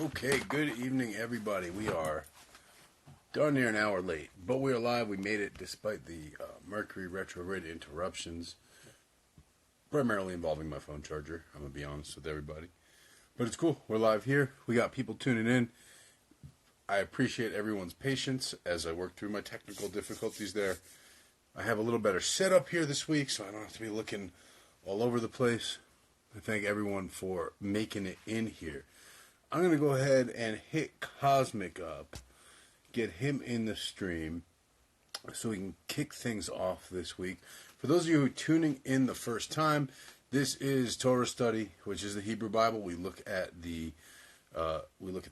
Okay, good evening, everybody. We are darn near an hour late, but we are live. We made it despite the Mercury retrograde interruptions, primarily involving my phone charger. I'm going to be honest with everybody. But it's cool. We're live here. We got people tuning in. I appreciate everyone's patience as I work through my technical difficulties there. I have a little better setup here this week, so I don't have to be looking all over the place. I thank everyone for making it in here. I'm going to go ahead and hit Cosmic up, get him in the stream, so we can kick things off this week. For those of you who are tuning in the first time, this is Torah Study, which is the Hebrew Bible. We look at the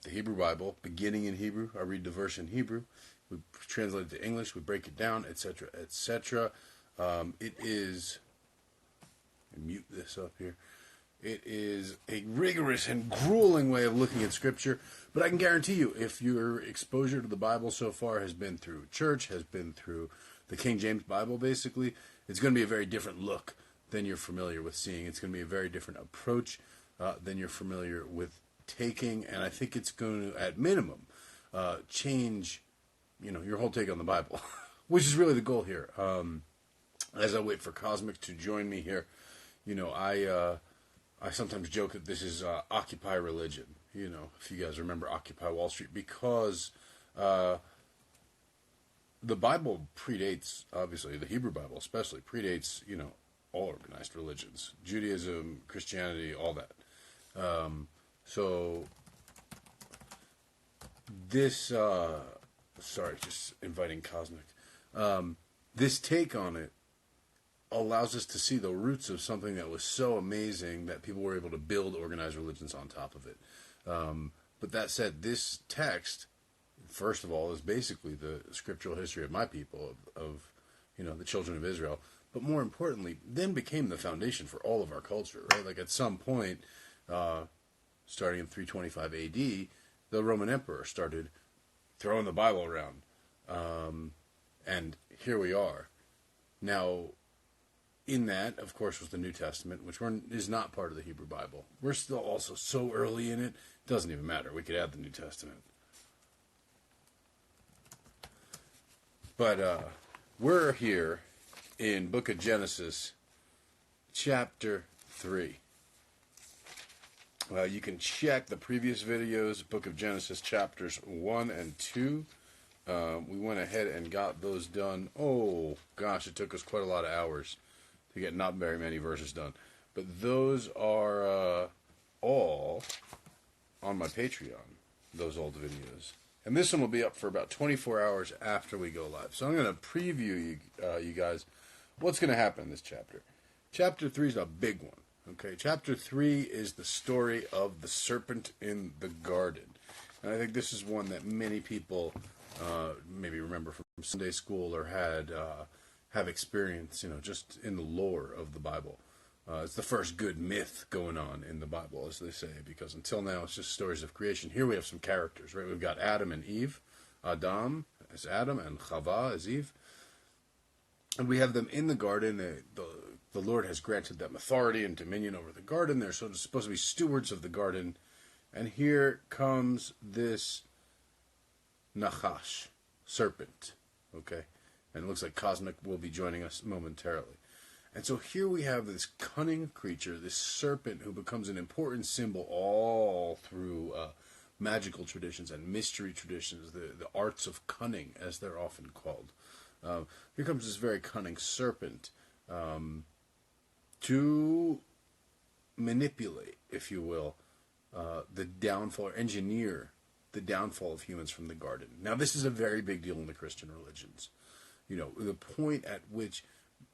Hebrew Bible, beginning in Hebrew. I read the verse in Hebrew. We translate it to English. We break it down, etc., etc. It is. Let me mute this up here. It is a rigorous and grueling way of looking at Scripture, but I can guarantee you, if your exposure to the Bible so far has been through church, has been through the King James Bible, basically, it's going to be a very different look than you're familiar with seeing. It's going to be a very different approach than you're familiar with taking, and I think it's going to, at minimum, change, your whole take on the Bible, which is really the goal here. As I wait for Cosmic to join me here, I sometimes joke that this is Occupy religion, if you guys remember Occupy Wall Street, because the Bible predates, obviously, the Hebrew Bible especially, predates, all organized religions, Judaism, Christianity, all that. So this, just inviting Cosmic, this take on it allows us to see the roots of something that was so amazing that people were able to build organized religions on top of it. But that said, this text, first of all, is basically the scriptural history of my people, of the children of Israel. But more importantly, then became the foundation for all of our culture, right? Like at some point, starting in 325 AD, the Roman Emperor started throwing the Bible around. And here we are. Now, in that, of course, was the New Testament, which is not part of the Hebrew Bible. We're still also so early in it, it doesn't even matter. We could add the New Testament. But we're here in Book of Genesis, chapter 3. You can check the previous videos, Book of Genesis, chapters 1 and 2. We went ahead and got those done. Oh, gosh, it took us quite a lot of hours to get not very many verses done. But those are all on my Patreon, those old videos. And this one will be up for about 24 hours after we go live. So I'm going to preview you guys what's going to happen in this chapter. Chapter 3 is a big one. Okay, chapter 3 is the story of the serpent in the garden. And I think this is one that many people maybe remember from Sunday school or have experience, just in the lore of the Bible. It's the first good myth going on in the Bible, as they say, because until now it's just stories of creation. Here we have some characters, right? We've got Adam and Eve. Adam as Adam and Chava as Eve. And we have them in the garden. The Lord has granted them authority and dominion over the garden. They're supposed to be stewards of the garden. And here comes this Nachash, serpent, okay? And it looks like Cosmic will be joining us momentarily. And so here we have this cunning creature, this serpent, who becomes an important symbol all through magical traditions and mystery traditions, the arts of cunning, as they're often called. Here comes this very cunning serpent to manipulate, if you will, the downfall, or engineer the downfall of humans from the garden. Now, this is a very big deal in the Christian religions. The point at which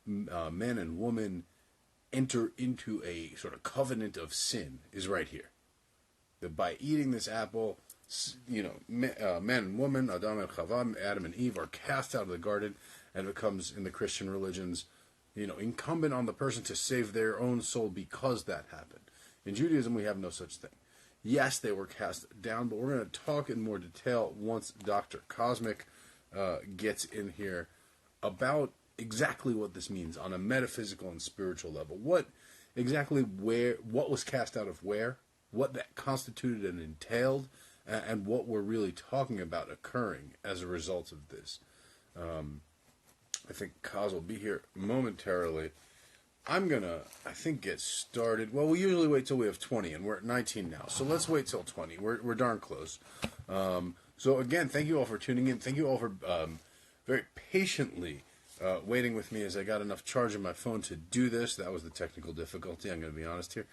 men and women enter into a sort of covenant of sin is right here. That by eating this apple, man and woman, Adam and Chava, Adam and Eve, are cast out of the garden, and it becomes, in the Christian religions, incumbent on the person to save their own soul because that happened. In Judaism, we have no such thing. Yes, they were cast down, but we're going to talk in more detail once Dr. Cosmic gets in here about exactly what this means on a metaphysical and spiritual level. What was cast out of where? what that constituted and entailed, and what we're really talking about occurring as a result of this. I think Kaz will be here momentarily. I'm going to, I think, get started. Well, we usually wait till we have 20, and we're at 19 now. So let's wait till 20. We're darn close. So again, thank you all for tuning in. Thank you all for very patiently waiting with me as I got enough charge in my phone to do this. That was the technical difficulty, I'm going to be honest here.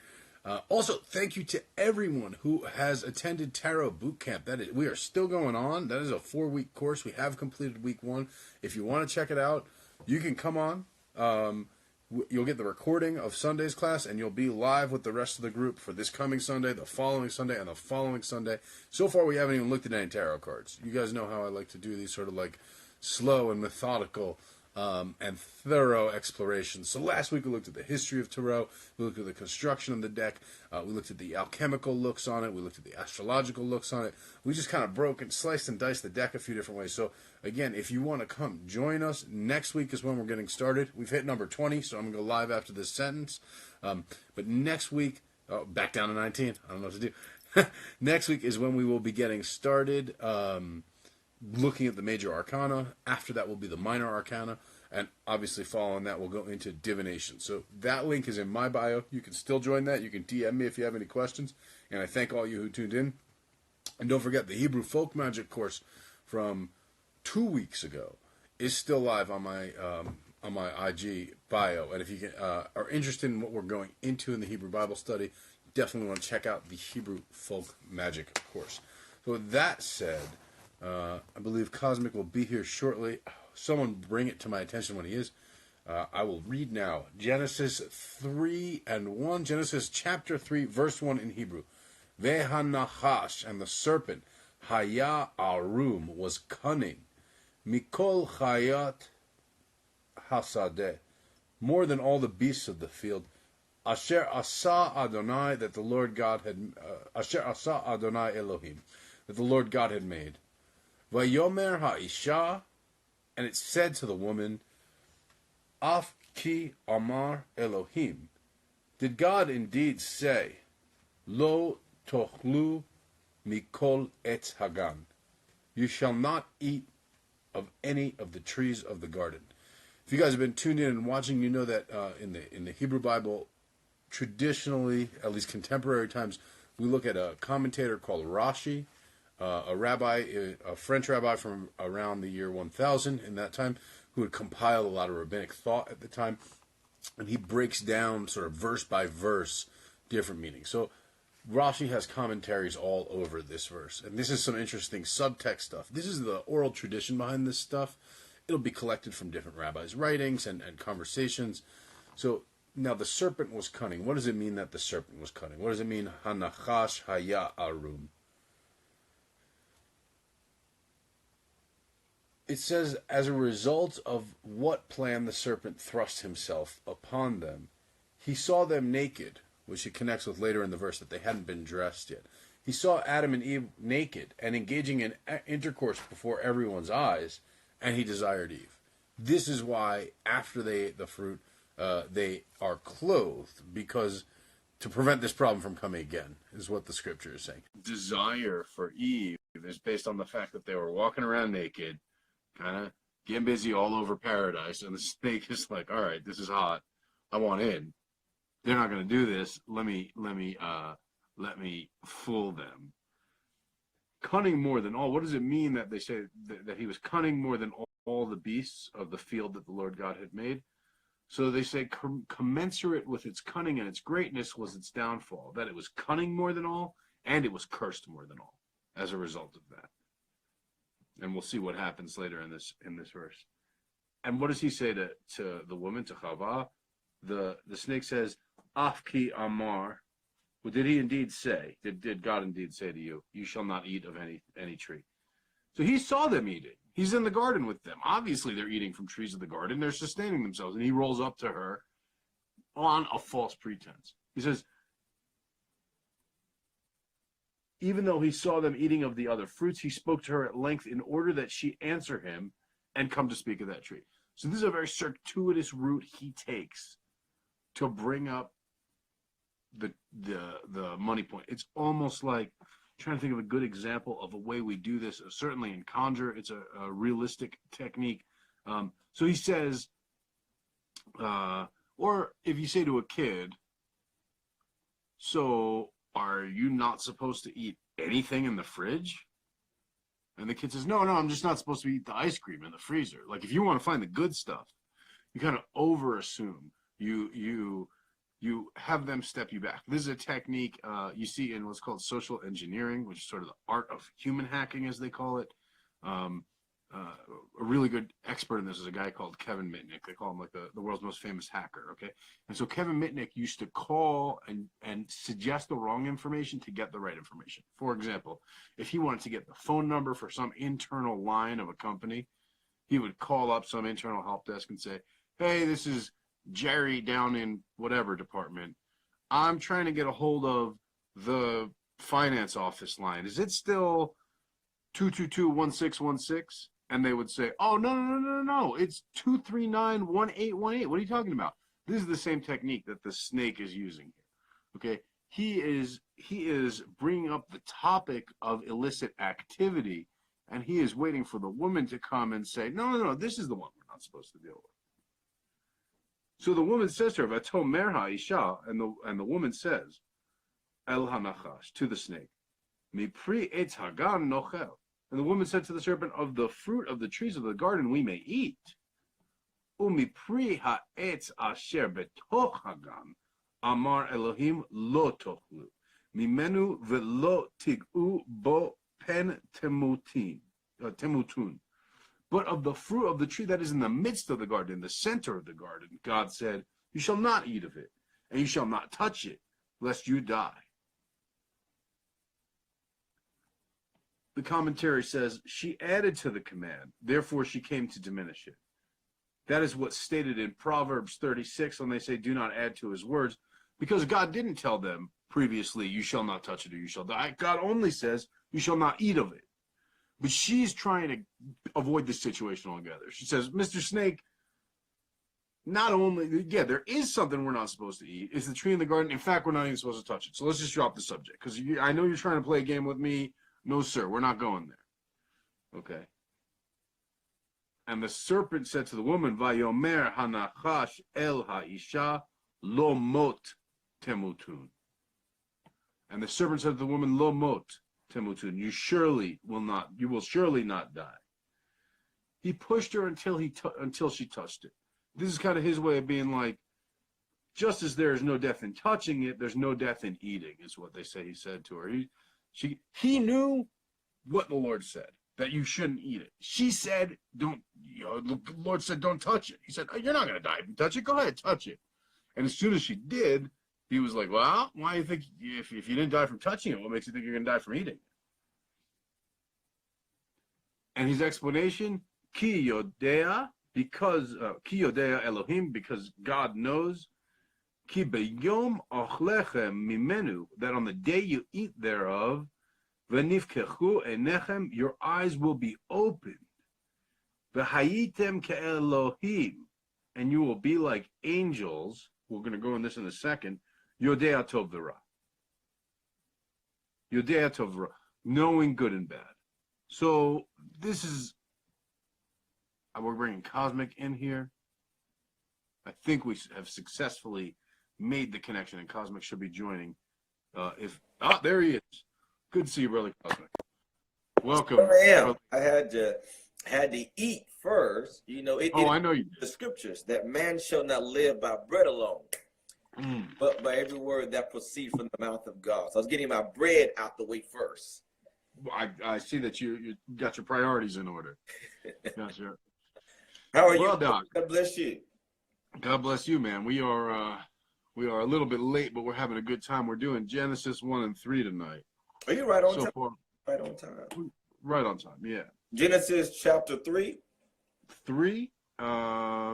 Also, thank you to everyone who has attended Tarot Boot Camp. We are still going on. That is a 4-week course. We have completed week 1. If you want to check it out, you can come on. You'll get the recording of Sunday's class, and you'll be live with the rest of the group for this coming Sunday, the following Sunday, and the following Sunday. So far, we haven't even looked at any tarot cards. You guys know how I like to do these sort of like slow and methodical and thorough explorations. So last week we looked at the history of Tarot, we looked at the construction of the deck, we looked at the alchemical looks on it, we looked at the astrological looks on it. We just kind of broke and sliced and diced the deck a few different ways. So again, if you want to come join us, next week is when we're getting started. We've hit number 20, so I'm going to go live after this sentence. But next week, back down to 19, I don't know what to do. Next week is when we will be getting started. Looking at the major arcana. After that will be the minor arcana, and obviously following that we'll go into divination. So that link is in my bio. You can still join that. You can DM me if you have any questions, and I thank all you who tuned in. And don't forget, the Hebrew Folk Magic course from 2 weeks ago is still live on my IG bio, and if you are interested in what we're going into in the Hebrew Bible study, definitely want to check out the Hebrew Folk Magic course. So with that said, I believe Cosmic will be here shortly. Someone bring it to my attention when he is. I will read now. Genesis 3:1. Genesis chapter 3, verse 1 in Hebrew. Vehanachash, and the serpent, Haya Arum, was cunning. Mikol Chayat Hasadeh, more than all the beasts of the field. Asher Asa Adonai, that the Lord God had, Asher Asa Adonai Elohim, that the Lord God had made. Vayomer ha'isha, and it said to the woman, Af ki amar Elohim, did God indeed say, Lo tochlu mikol etz hagan, you shall not eat of any of the trees of the garden. If you guys have been tuned in and watching, you know that in the Hebrew Bible, traditionally, at least contemporary times, we look at a commentator called Rashi, a French rabbi from around the year 1000 in that time, who had compiled a lot of rabbinic thought at the time, and he breaks down sort of verse by verse different meanings. So Rashi has commentaries all over this verse, and this is some interesting subtext stuff. This is the oral tradition behind this stuff. It'll be collected from different rabbis' writings and conversations. So now the serpent was cunning. What does it mean that the serpent was cunning? What does it mean, Hanachash Haya Arum? It says, as a result of what plan the serpent thrust himself upon them, he saw them naked, which he connects with later in the verse that they hadn't been dressed yet. He saw Adam and Eve naked and engaging in intercourse before everyone's eyes, and he desired Eve. This is why, after they ate the fruit, they are clothed, because to prevent this problem from coming again, is what the scripture is saying. Desire for Eve is based on the fact that they were walking around naked, kind of getting busy all over paradise, and the snake is like, all right, this is hot, I want in. They're not going to do this. Let me fool them. Cunning more than all. What does it mean that they say that he was cunning more than all the beasts of the field that the Lord God had made? So they say commensurate with its cunning and its greatness was its downfall. That it was cunning more than all, and it was cursed more than all as a result of that. And we'll see what happens later in this verse. And what does he say to the woman, to Chava? The snake says, Afki Amar. Well, did he indeed say? Did God indeed say to you, you shall not eat of any tree? So he saw them eating. He's in the garden with them. Obviously, they're eating from trees of the garden. They're sustaining themselves. And he rolls up to her on a false pretense. He says, even though he saw them eating of the other fruits, he spoke to her at length in order that she answer him and come to speak of that tree. So this is a very circuitous route he takes to bring up the money point. It's almost like trying to think of a good example of a way we do this. Certainly in Conjure, it's a realistic technique. So he says, or if you say to a kid, so are you not supposed to eat anything in the fridge? And the kid says, no, I'm just not supposed to eat the ice cream in the freezer. Like, if you want to find the good stuff, you kind of over-assume. You have them step you back. This is a technique you see in what's called social engineering, which is sort of the art of human hacking, as they call it. A really good expert in this is a guy called Kevin Mitnick. They call him like the world's most famous hacker, okay? And so Kevin Mitnick used to call and suggest the wrong information to get the right information. For example, if he wanted to get the phone number for some internal line of a company, he would call up some internal help desk and say, hey, this is Jerry down in whatever department. I'm trying to get a hold of the finance office line. Is it still 222-1616? And they would say, oh, no. It's 239-1818. What are you talking about? This is the same technique that the snake is using here. Okay? He is bringing up the topic of illicit activity, and he is waiting for the woman to come and say, no, this is the one we're not supposed to deal with. So the woman says to her, Vatomerha Isha, and the woman says, El Hanachash, to the snake, Mipri etz hagan nochel. And the woman said to the serpent, of the fruit of the trees of the garden we may eat. Umipri ha'etz asher betoch hagan, Amar Elohim lo tochlu. Mimenu velo tig'u bo pen temutun. But of the fruit of the tree that is in the midst of the garden, in the center of the garden, God said, you shall not eat of it, and you shall not touch it, lest you die. The commentary says, she added to the command, therefore she came to diminish it. That is what's stated in Proverbs 36 when they say, do not add to his words, because God didn't tell them previously, you shall not touch it or you shall die. God only says, you shall not eat of it. But she's trying to avoid this situation altogether. She says, Mr. Snake, not only, there is something we're not supposed to eat. It's the tree in the garden. In fact, we're not even supposed to touch it. So let's just drop the subject. Because I know you're trying to play a game with me. No, sir, we're not going there. Okay. And the serpent said to the woman, Vayomer hanachash el ha'isha lo mot temutun. And the serpent said to the woman, Lo mot temutun. You will surely not die. He pushed her until she touched it. This is kind of his way of being like, just as there is no death in touching it, there's no death in eating, is what they say he said to her. He knew what the Lord said, that you shouldn't eat it. She said, the Lord said, don't touch it. He said, oh, you're not going to die if you touch it. Go ahead, touch it. And as soon as she did, he was like, well, why do you think, if you didn't die from touching it, what makes you think you're going to die from eating it? And his explanation, Ki Yodea, because Ki Yodea Elohim, because God knows, Ki beyom ochlechem mimenu, that on the day you eat thereof, v'nifkechu enechem, your eyes will be opened, v'hayitem ke'elohim, and you will be like angels. We're going to go on this in a second. Yodea tov v'ra. Yodea tov v'ra, knowing good and bad. So this is, we're bringing Cosmic in here. I think we have successfully made the connection, and Cosmic should be joining. There he is. Good to see you, brother Cosmic. Welcome. I am. I had to eat first. I know you did. The scriptures that man shall not live by bread alone, but by every word that proceeds from the mouth of God. So I was getting my bread out the way first. I see that you got your priorities in order. Yes, sir. How are you, Doc? God bless you. God bless you, man. We are a little bit late, but we're having a good time. We're doing Genesis 1 and 3 tonight. Are you right on so time? Far, right on time. Right on time, yeah. Genesis chapter 3. 3.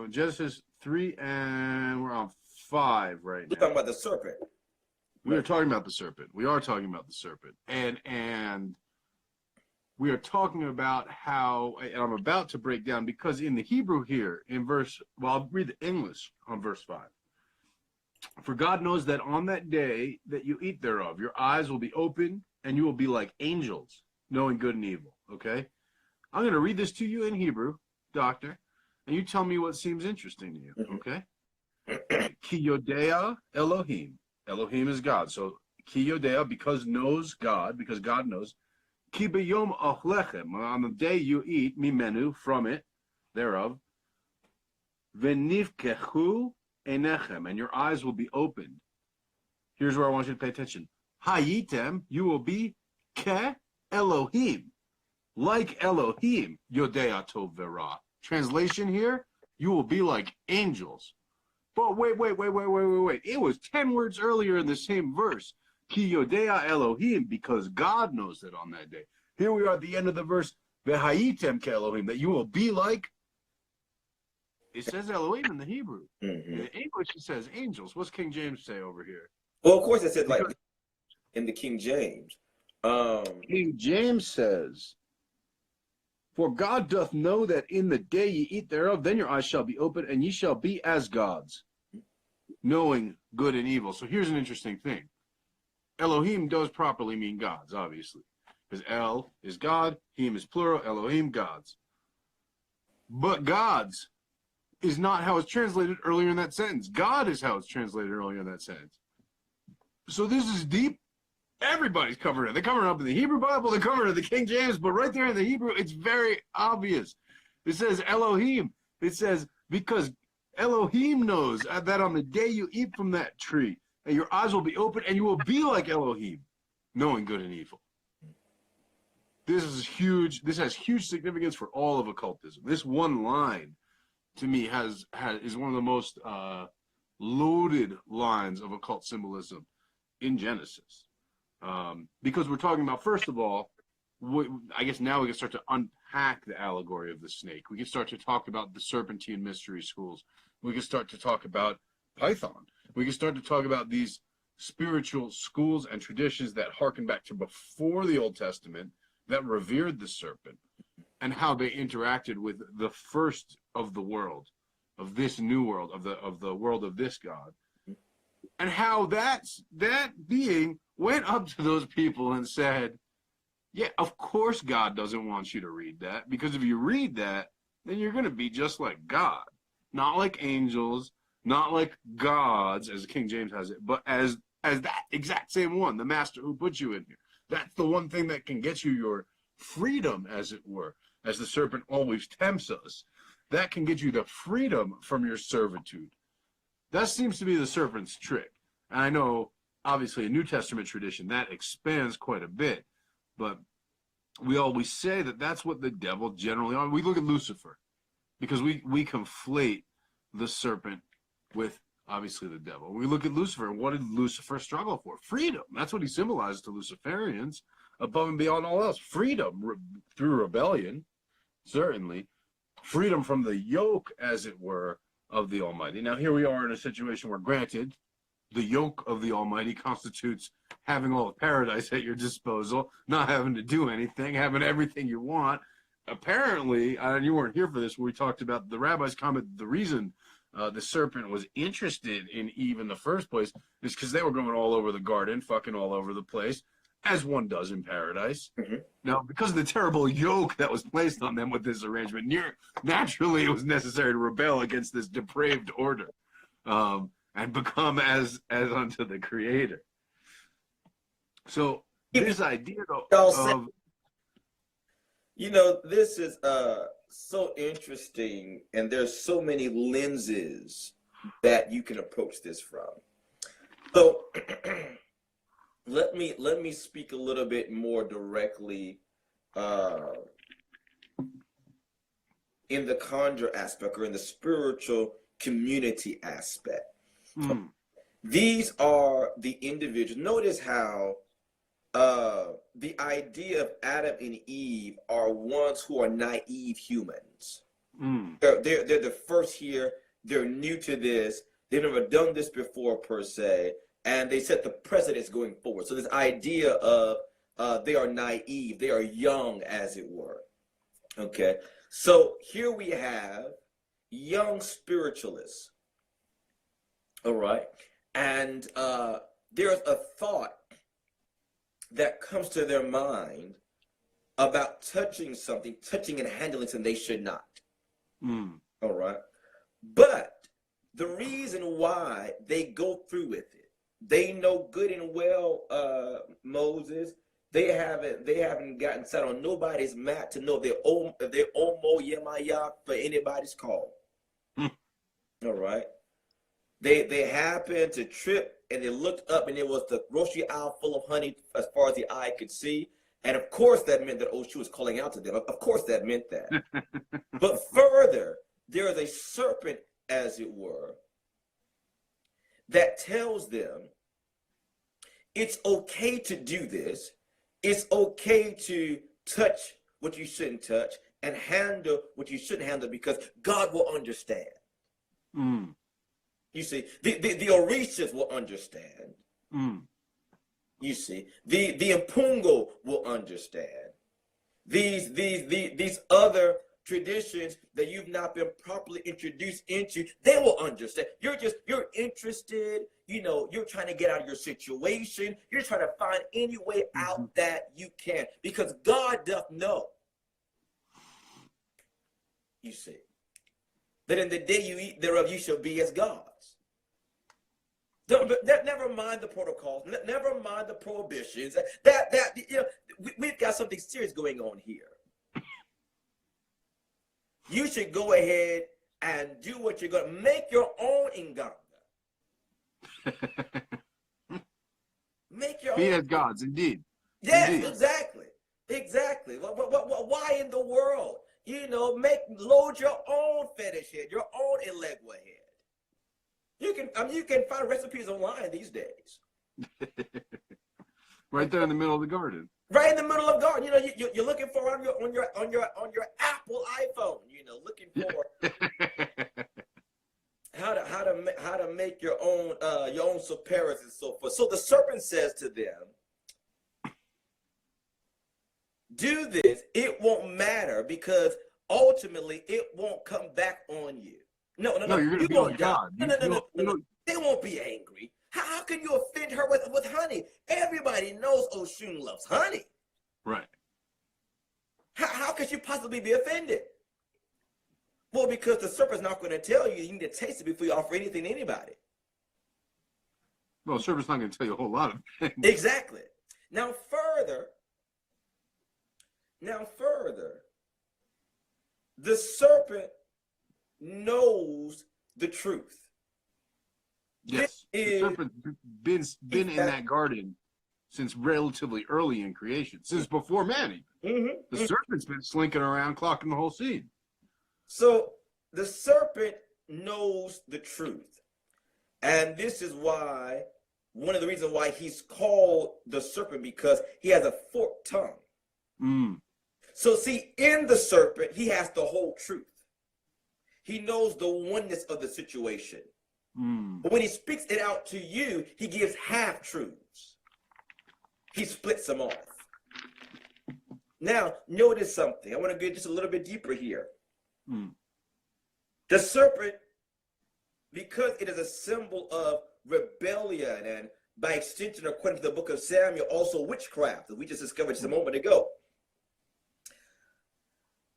Genesis 3, and we're on 5 right now. We're talking about the serpent. We are talking about the serpent. We are talking about the serpent. And we are talking about how, and I'm about to break down, because in the Hebrew here, in I'll read the English on verse 5. For God knows that on that day that you eat thereof, your eyes will be open, and you will be like angels, knowing good and evil. Okay? I'm going to read this to you in Hebrew, doctor, and you tell me what seems interesting to you. Okay? Ki yodea Elohim. Elohim is God. So, ki yodea, because God knows. Ki b'yom ochlechem, on the day you eat, mimenu, from it, thereof, v'nifkechu enechem, and your eyes will be opened. Here's where I want you to pay attention. Hayitem, you will be ke Elohim, like Elohim, yodea tov verah. Translation here, you will be like angels. But wait. It was 10 words earlier in the same verse. Ki yodea Elohim, because God knows that on that day. Here we are at the end of the verse, v'hayitem ke Elohim, that you will be like. It says Elohim in the Hebrew. In the English, it says angels. What's King James say over here? Well, of course, it said like in the King James. King James says, "For God doth know that in the day ye eat thereof, then your eyes shall be open, and ye shall be as gods, knowing good and evil." So here's an interesting thing. Elohim does properly mean gods, obviously. Because El is God, Him is plural, Elohim, gods. But gods is not how it's translated earlier in that sentence. God is how it's translated earlier in that sentence. So this is deep. Everybody's covering it. They're covering it up in the Hebrew Bible, they're covering it in the King James, but right there in the Hebrew, it's very obvious. It says Elohim. It says, because Elohim knows that on the day you eat from that tree, and your eyes will be open, and you will be like Elohim, knowing good and evil. This is huge. This has huge significance for all of occultism. This one line, to me, is one of the most loaded lines of occult symbolism in Genesis. Because we're talking about, first of all, I guess now we can start to unpack the allegory of the snake. We can start to talk about the Serpentine mystery schools. We can start to talk about Python. We can start to talk about these spiritual schools and traditions that harken back to before the Old Testament, that revered the serpent, and how they interacted with the first of the world, of this new world, of the world of this God, and how that being went up to those people and said, yeah, of course God doesn't want you to read that, because if you read that, then you're going to be just like God. Not like angels, not like gods, as King James has it, but as that exact same one, the master who put you in here. That's the one thing that can get you your freedom, as it were, as the serpent always tempts us. That can get you the freedom from your servitude. That seems to be the serpent's trick. And I know, obviously, a New Testament tradition, that expands quite a bit. But we always say that that's what the devil generally on. We look at Lucifer, because we conflate the serpent with, obviously, the devil. We look at Lucifer, and what did Lucifer struggle for? Freedom. That's what he symbolized to Luciferians, above and beyond all else. Freedom through rebellion, certainly. Freedom from the yoke, as it were, of the Almighty. Now, here we are in a situation where, granted, the yoke of the Almighty constitutes having all of paradise at your disposal, not having to do anything, having everything you want. Apparently, and you weren't here for this, when we talked about the rabbis' comment, the reason the serpent was interested in Eve in the first place is because they were going all over the garden, fucking all over the place, as one does in paradise. Mm-hmm. Now, because of the terrible yoke that was placed on them with this arrangement, naturally it was necessary to rebel against this depraved order and become as unto the Creator. So this idea of this is so interesting, and there's so many lenses that you can approach this from. So let me speak a little bit more directly in the conjure aspect, or in the spiritual community aspect. These are the individuals. Notice how the idea of Adam and Eve are ones who are naive humans. They're the first here. They're new to this. They've never done this before, per se, and they set the precedence going forward. So this idea of they are naive, they are young, as it were. Okay, so here we have young spiritualists. All right, and there's a thought that comes to their mind about touching something, touching and handling something they should not. All right. But the reason why they go through with it, they know good and well, Moses, they haven't gotten set on nobody's mat to know if they're Omo Yemaya for anybody's call. All right. They happened to trip and they looked up and it was the grocery aisle full of honey as far as the eye could see. And of course that meant that Oshu was calling out to them. Of course that meant that. But further, there is a serpent, as it were, that tells them it's okay to do this. It's okay to touch what you shouldn't touch and handle what you shouldn't handle because God will understand. You see, the Orishas will understand. You see, the Impungo will understand. These other traditions that you've not been properly introduced into, they will understand. You're interested, you're trying to get out of your situation. You're trying to find any way out that you can because God doth know. You see, that in the day you eat thereof, you shall be as gods. Never mind the protocols. Never mind the prohibitions. We've got something serious going on here. You should go ahead and do what you're going to make your own Inganga. Make your be own. as gods, indeed. Yes, indeed. exactly. Why in the world? Load your own fetish head, your own Elegua head. You can find recipes online these days. Right there in the middle of the garden. Right in the middle of the garden. You're looking for on your Apple iPhone. Looking for how to make your own soparas and so forth. So the serpent says to them, "Do this. It won't matter because ultimately it won't come back on you." No, you're going to be like God. No. They won't be angry. How can you offend her with honey? Everybody knows Oshun loves honey. Right. How could you possibly be offended? Well, because the serpent's not going to tell you. You need to taste it before you offer anything to anybody. Well, the serpent's not going to tell you a whole lot of things. Exactly. Now further, the serpent knows the truth. Yes, the serpent's been in that garden since relatively early in creation, since before man even. The serpent's been slinking around, clocking the whole scene. So the serpent knows the truth. And this is why, one of the reasons why he's called the serpent, because he has a forked tongue. So see, in the serpent, he has the whole truth. He knows the oneness of the situation. But when he speaks it out to you, he gives half-truths. He splits them off. Now, notice something. I want to get just a little bit deeper here. The serpent, because it is a symbol of rebellion and by extension, according to the book of Samuel, also witchcraft, that we just discovered just a moment ago.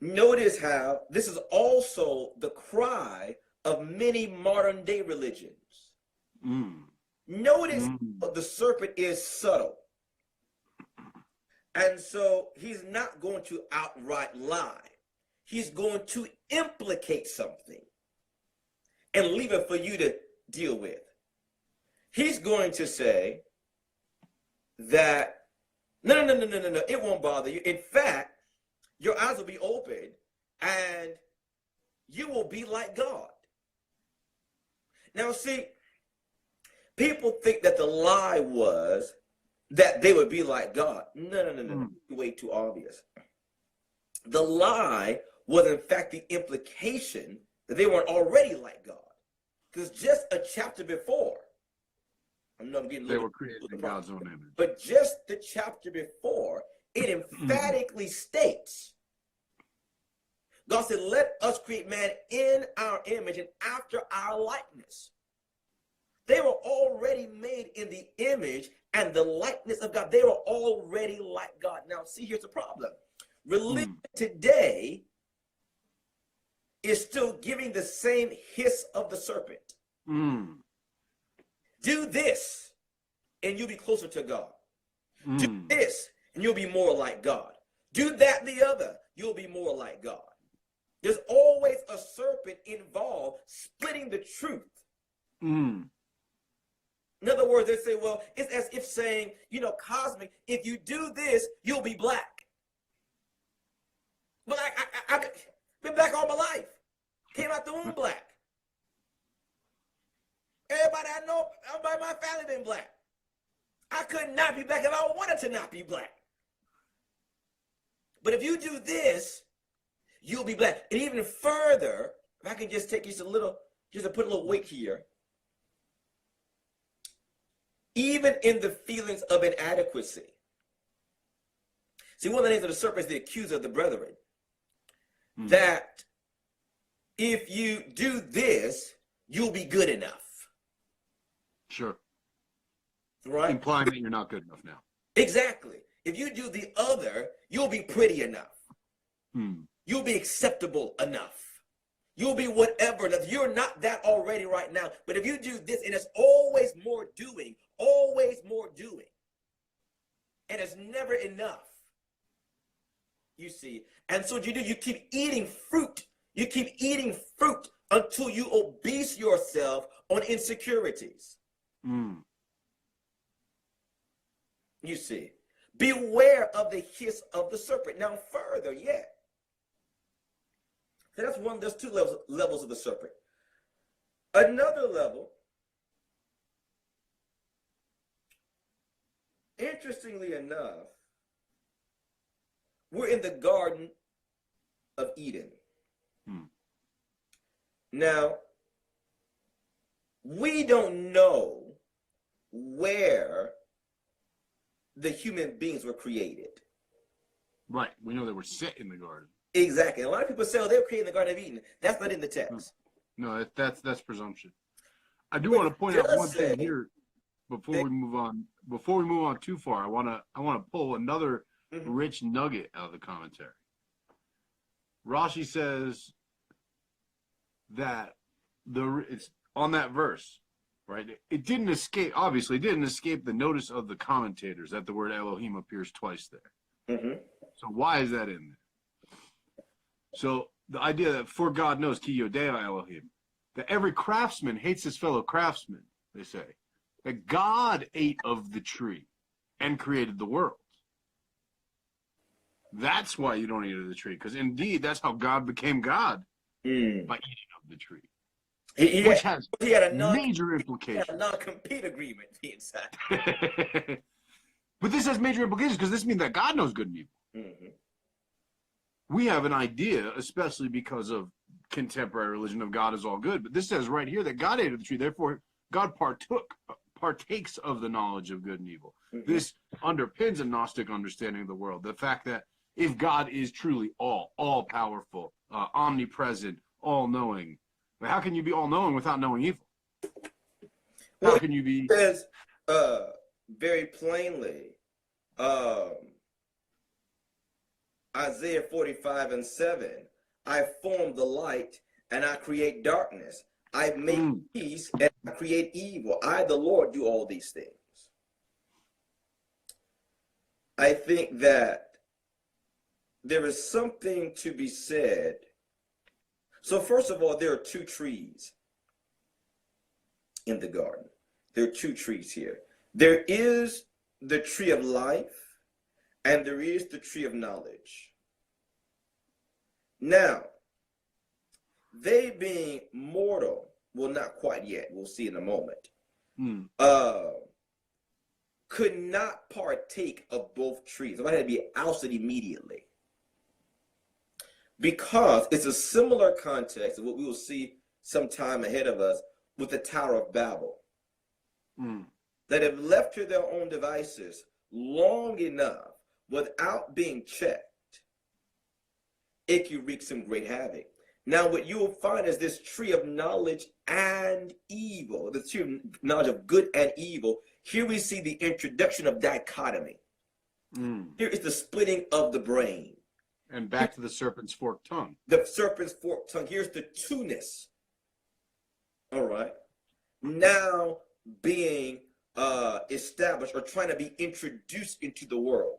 Notice how this is also the cry of many modern day religions. Notice the serpent is subtle. And so he's not going to outright lie. He's going to implicate something and leave it for you to deal with. He's going to say that, no, it won't bother you. In fact, your eyes will be open and you will be like God. Now, see, people think that the lie was that they would be like God. No. Way too obvious. The lie was, in fact, the implication that they weren't already like God. Because just a chapter before, they were created in God's own image. But just the chapter before, it emphatically states, God said, let us create man in our image and after our likeness. They were already made in the image and the likeness of God. They were already like God. Now, see, here's the problem. Religion today is still giving the same hiss of the serpent. Do this, and you'll be closer to God. Do this, and you'll be more like God. Do that, the other, you'll be more like God. There's always a serpent involved splitting the truth. In other words, they say, well, it's as if saying, you know, cosmic, if you do this, you'll be black. But I've been black all my life. Came out the womb black. Everybody I know, everybody in my family been black. I could not be black if I wanted to not be black. But if you do this, you'll be black. And even further, if I can just take just to put a little weight here. Even in the feelings of inadequacy. See, one of the names of the serpent is the accuser of the brethren. That if you do this, you'll be good enough. Sure. Right? Implying that you're not good enough now. Exactly. If you do the other, you'll be pretty enough. You'll be acceptable enough. You'll be whatever. You're not that already right now. But if you do this, and it's always more doing, always more doing. And it's never enough. You see. And so what you do, you keep eating fruit. You keep eating fruit until you obese yourself on insecurities. You see. Beware of the hiss of the serpent. Now further yet. So that's one, there's two levels of the serpent. Another level, interestingly enough, we're in the Garden of Eden. Now, we don't know where the human beings were created. Right. We know they were set in the garden. Exactly. A lot of people say, oh, they were created in the Garden of Eden. That's not in the text. No, that's presumption. I do want to point out one thing here before we move on. Before we move on too far, I want to pull another rich nugget out of the commentary. Rashi says that it's on that verse, right? It didn't escape. Obviously, it didn't escape the notice of the commentators that the word Elohim appears twice there. So why is that in there? So the idea that for God knows, ki yodea Elohim, that every craftsman hates his fellow craftsman, they say. That God ate of the tree and created the world. That's why you don't eat of the tree, because indeed that's how God became God, by eating of the tree. Which has major implications. He had a non-compete agreement inside. But this has major implications because this means that God knows good and evil. We have an idea, especially because of contemporary religion, of God is all good. But this says right here that God ate of the tree. Therefore, God partakes of the knowledge of good and evil. This underpins a Gnostic understanding of the world. The fact that if God is truly all-powerful, omnipresent, all-knowing, how can you be all-knowing without knowing evil? How can you be... It says very plainly, Isaiah 45:7, I form the light and I create darkness. I make peace and I create evil. I, the Lord, do all these things. I think that there is something to be said. So first of all, there are two trees in the garden. There are two trees here. There is the tree of life and there is the tree of knowledge. Now, they being mortal, well, not quite yet, we'll see in a moment, could not partake of both trees. Somebody had to be ousted immediately. Because it's a similar context of what we will see sometime ahead of us with the Tower of Babel. That have left to their own devices long enough without being checked, it can wreak some great havoc. Now, what you will find is this tree of knowledge and evil, the tree of knowledge of good and evil. Here we see the introduction of dichotomy. Here is the splitting of the brain. And back to the serpent's forked tongue. The serpent's forked tongue. Here's the two-ness. All right. Now being established or trying to be introduced into the world.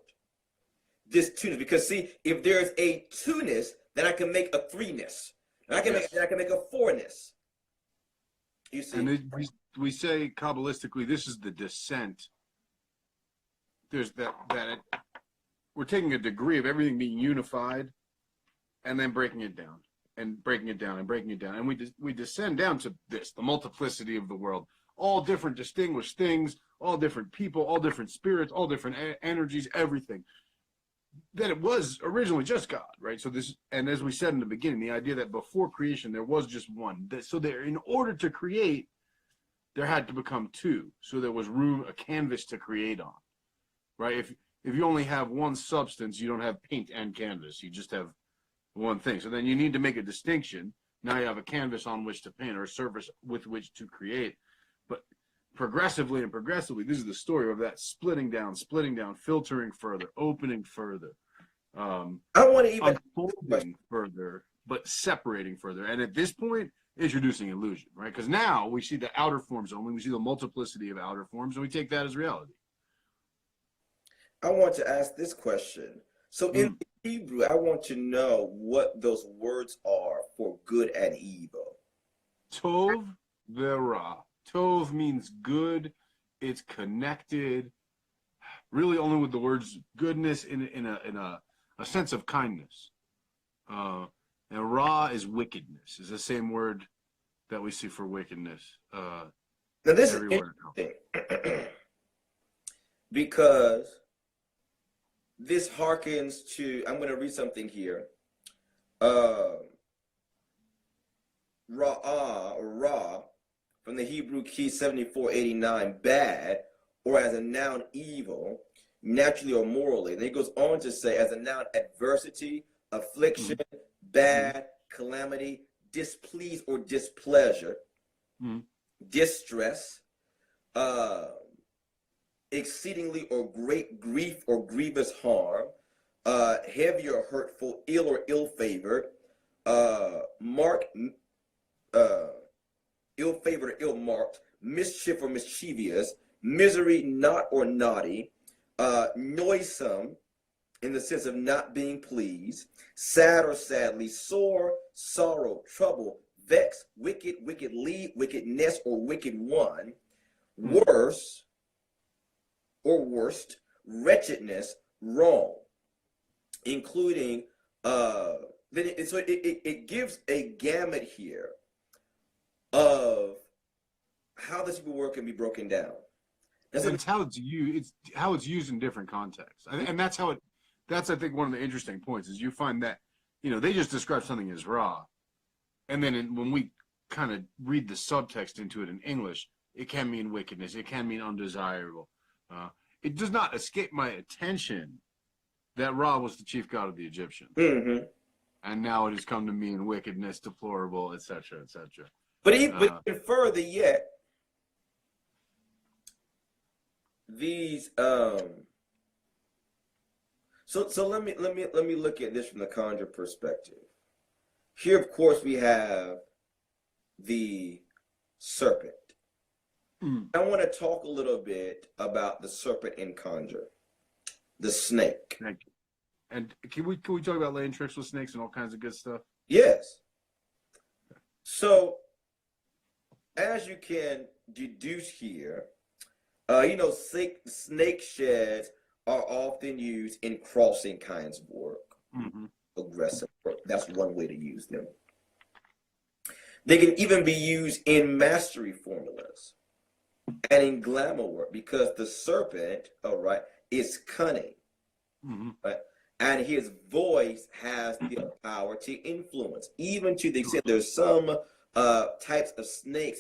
This two-ness. Because see, if there's a two-ness, then I can make a three-ness. And I can make a four-ness. You see? And we say Kabbalistically, this is the descent. There's that we're taking a degree of everything being unified and then breaking it down and breaking it down and breaking it down. And we descend down to this, the multiplicity of the world, all different distinguished things, all different people, all different spirits, all different energies, everything. That it was originally just God, right? So this, and as we said in the beginning, the idea that before creation there was just one. So there, in order to create, there had to become two. So there was room, a canvas to create on, right? If you only have one substance, you don't have paint and canvas. You just have one thing. So then you need to make a distinction. Now you have a canvas on which to paint or a surface with which to create. But progressively, this is the story of that splitting down, filtering further, opening further, I want to even unfolding further, but separating further. And at this point, introducing illusion, right? Because now we see the outer forms only. We see the multiplicity of outer forms, and we take that as reality. I want to ask this question. So in Hebrew, I want to know what those words are for good and evil. Tov Vera. Tov means good. It's connected, really only with the words goodness in a sense of kindness. And Ra is wickedness. Is the same word that we see for wickedness. Now this is interesting because this harkens to, I'm going to read something here. Ra'ah, or Ra, from the Hebrew key 7489, bad, or as a noun, evil, naturally or morally. Then he goes on to say, as a noun, adversity, affliction, bad, calamity, displease or displeasure, distress, exceedingly or great grief or grievous harm, heavy or hurtful, ill or ill-favored, ill-favored or ill-marked, mischief or mischievous, misery, not or naughty, noisome, in the sense of not being pleased, sad or sadly, sore, sorrow, trouble, vex, wicked, wickedly, wickedness, or wicked one, worse or worst, wretchedness, wrong, including, it gives a gamut here of how this word can be broken down. It's how it's used. It's how it's used in different contexts, and that's how it. That's, I think, one of the interesting points is you find that, they just describe something as raw, and then when we kind of read the subtext into it in English, it can mean wickedness, it can mean undesirable. It does not escape my attention that Ra was the chief god of the Egyptians, and now it has come to mean wickedness, deplorable, etc., etc. But even further yet, these So let me look at this from the conjure perspective. Here, of course, we have the serpent. I want to talk a little bit about the serpent in conjure, the snake. Thank you. And can we talk about laying tricks with snakes and all kinds of good stuff? Yes. So, as you can deduce here, snake sheds are often used in crossing kinds of work, aggressive work. That's one way to use them. They can even be used in mastery formulas and in glamour work because the serpent, is cunning, right? And his voice has the power to influence, even to the extent there's some types of snakes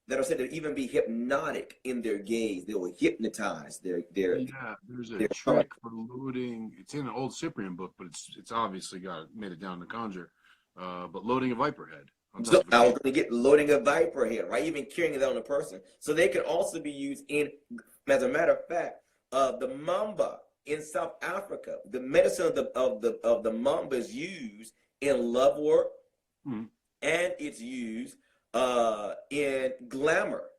that are said to even be hypnotic in their gaze. They will hypnotize their there's a trick for looting. It's in an old Cyprian book, but it's obviously made it down to conjure. but loading a viper head on top So of a I was cake. going to get loading a viper head, right? Even carrying it on a person. So they can also be used in, as a matter of fact, the mamba in South Africa. The medicine of the mamba is used in love work, Mhm. and it's used in glamour.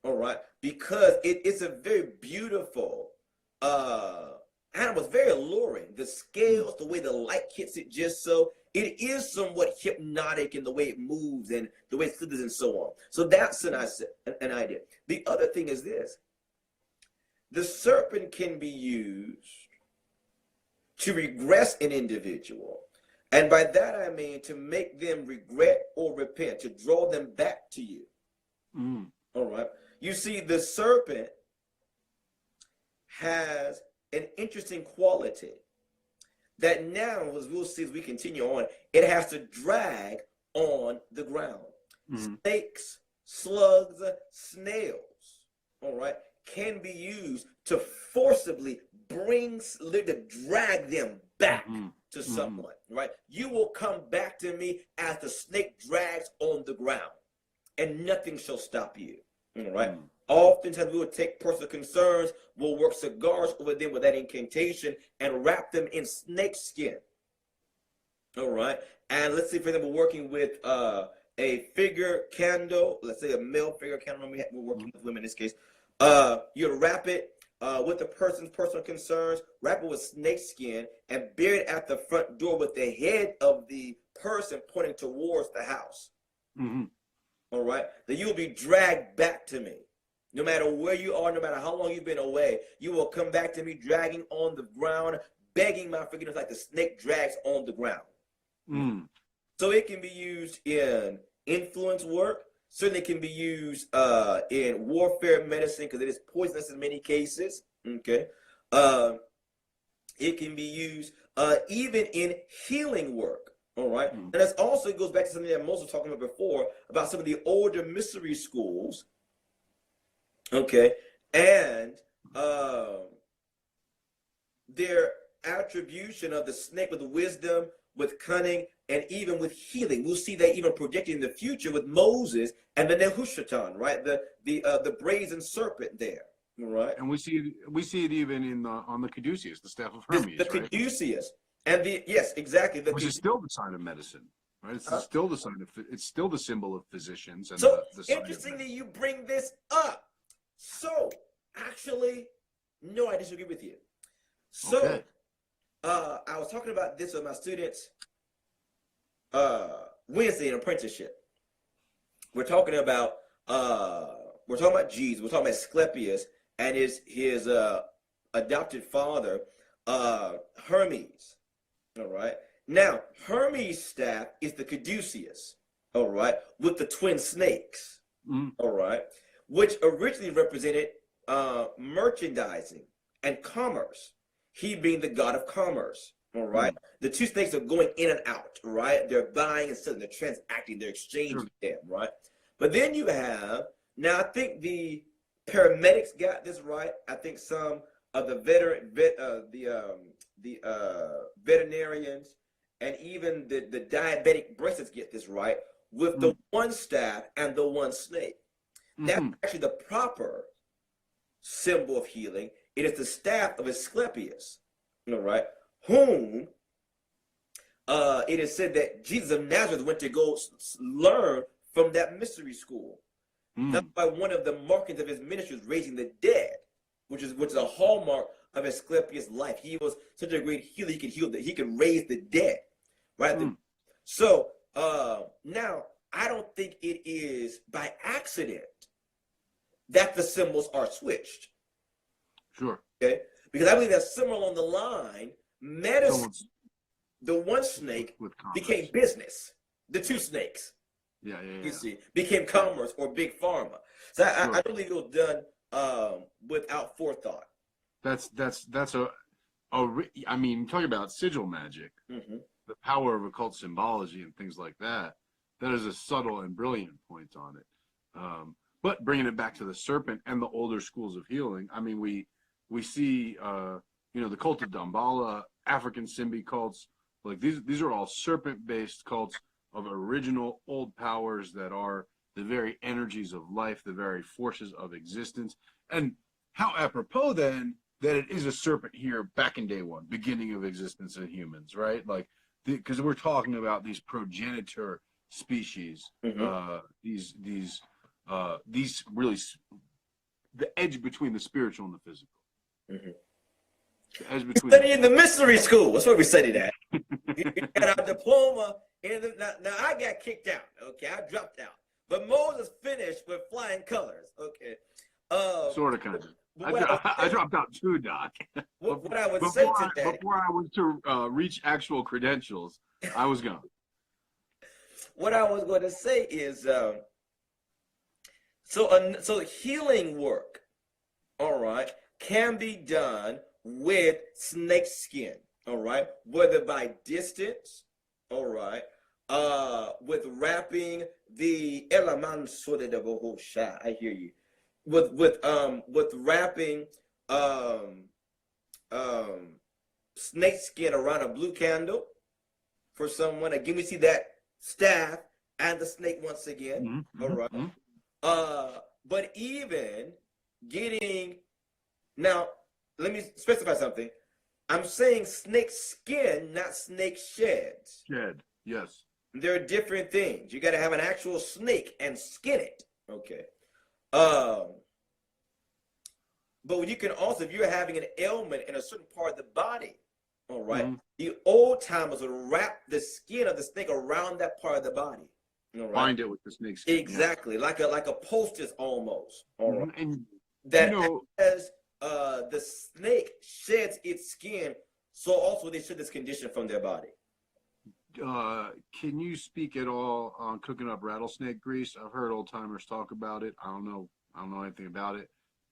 All right, because it's a very beautiful animal. It's very alluring. The scales, the way the light hits it, just so it is somewhat hypnotic in the way it moves and the way it slithers and so on. So that's an idea. The other thing is this: the serpent can be used to regress an individual. And by that I mean to make them regret or repent, to draw them back to you. Mm. All right. You see, the serpent has an interesting quality that now, as we'll see as we continue on, it has to drag on the ground. Mm. Snakes, slugs, snails, all right, can be used to forcibly to drag them back to someone, right? You will come back to me as the snake drags on the ground, and nothing shall stop you. All right. Oftentimes we will take personal concerns, we'll work cigars over them with that incantation and wrap them in snake skin. All right. And let's say, for example, working with a figure candle, let's say a male figure candle, we're working with women in this case. You wrap it with the person's personal concerns, wrap it with snake skin, and bury it at the front door with the head of the person pointing towards the house. Mm-hmm. All right, that you will be dragged back to me. No matter where you are, no matter how long you've been away, you will come back to me dragging on the ground, begging my forgiveness like the snake drags on the ground. Mm. So it can be used in influence work. Certainly can be used in warfare medicine because it is poisonous in many cases. Okay. It can be used even in healing work. All right. And that's also, it goes back to something that Moses was talking about before, about some of the older mystery schools. Okay. And their attribution of the snake with wisdom, with cunning, and even with healing. We'll see that even projected in the future with Moses and the Nehushtan, right? The brazen serpent there. Right. And we see it even in on the caduceus, the staff of Hermes. The right? caduceus. And yes, exactly. Which is still the sign of medicine, right? It's still the sign of. It's still the symbol of physicians. And so the sign interesting that you bring this up. So actually, no, I disagree with you. So okay. I was talking about this with my students Wednesday in apprenticeship. We're talking about Jesus. We're talking about Asclepius and his adopted father, Hermes. All right. Now, Hermes' staff is the caduceus, all right, with the twin snakes, all right, which originally represented merchandising and commerce, he being the god of commerce, all right. The two snakes are going in and out, right? They're buying and selling, they're transacting, they're exchanging them, right? But then you have, now I think the paramedics got this right. I think some of the veterinarians and even the diabetic bracelets get this right, with the one staff and the one snake. That's actually the proper symbol of healing. It is the staff of Asclepius, all right, whom it is said that Jesus of Nazareth went to go learn from that mystery school. That's why one of the markings of his ministry was raising the dead, which is a hallmark of Asclepius' life. He was such a great healer; he could raise the dead, right? So now I don't think it is by accident that the symbols are switched. Sure. Okay, because I believe that somewhere along the line, medicine, the one snake became business. The two snakes, you see, became commerce or big pharma. So I don't believe it was done without forethought. That's I mean, talking about sigil magic, the power of occult symbology and things like that. That is a subtle and brilliant point on it. But bringing it back to the serpent and the older schools of healing, I mean, we see, the cult of Damballa, African Simbi cults, like these are all serpent-based cults of original old powers that are the very energies of life, the very forces of existence. And how apropos then that it is a serpent here back in day one, beginning of existence in humans, right? Like, because we're talking about these progenitor species, these really the edge between the spiritual and the physical. The edge between studying the mystery school. That's what we studied at. You got our diploma. Now I got kicked out. Okay, I dropped out. But Moses finished with flying colors. Okay. Sort of, kind of. I dropped out too, Doc. What I would say today, before I was to reach actual credentials, I was gone. What I was going to say is, so healing work, all right, can be done with snake skin, all right, whether by distance, all right, with wrapping the elaman soda de bohosha. I hear you. With wrapping snake skin around a blue candle for someone. Again, we see that staff and the snake once again. All right. But even getting, now let me specify something. I'm saying snake skin, not snake sheds. Shed, yes. They're different things. You got to have an actual snake and skin it. Okay. But you can also, if you're having an ailment in a certain part of the body, all right, the old timers would wrap the skin of the snake around that part of the body. All right? Bind it with the snake skin. Exactly, like a poultice almost. All right. And that as the snake sheds its skin, so also they shed this condition from their body. Can you speak at all on cooking up rattlesnake grease? I've heard old timers talk about it. I don't know anything about it.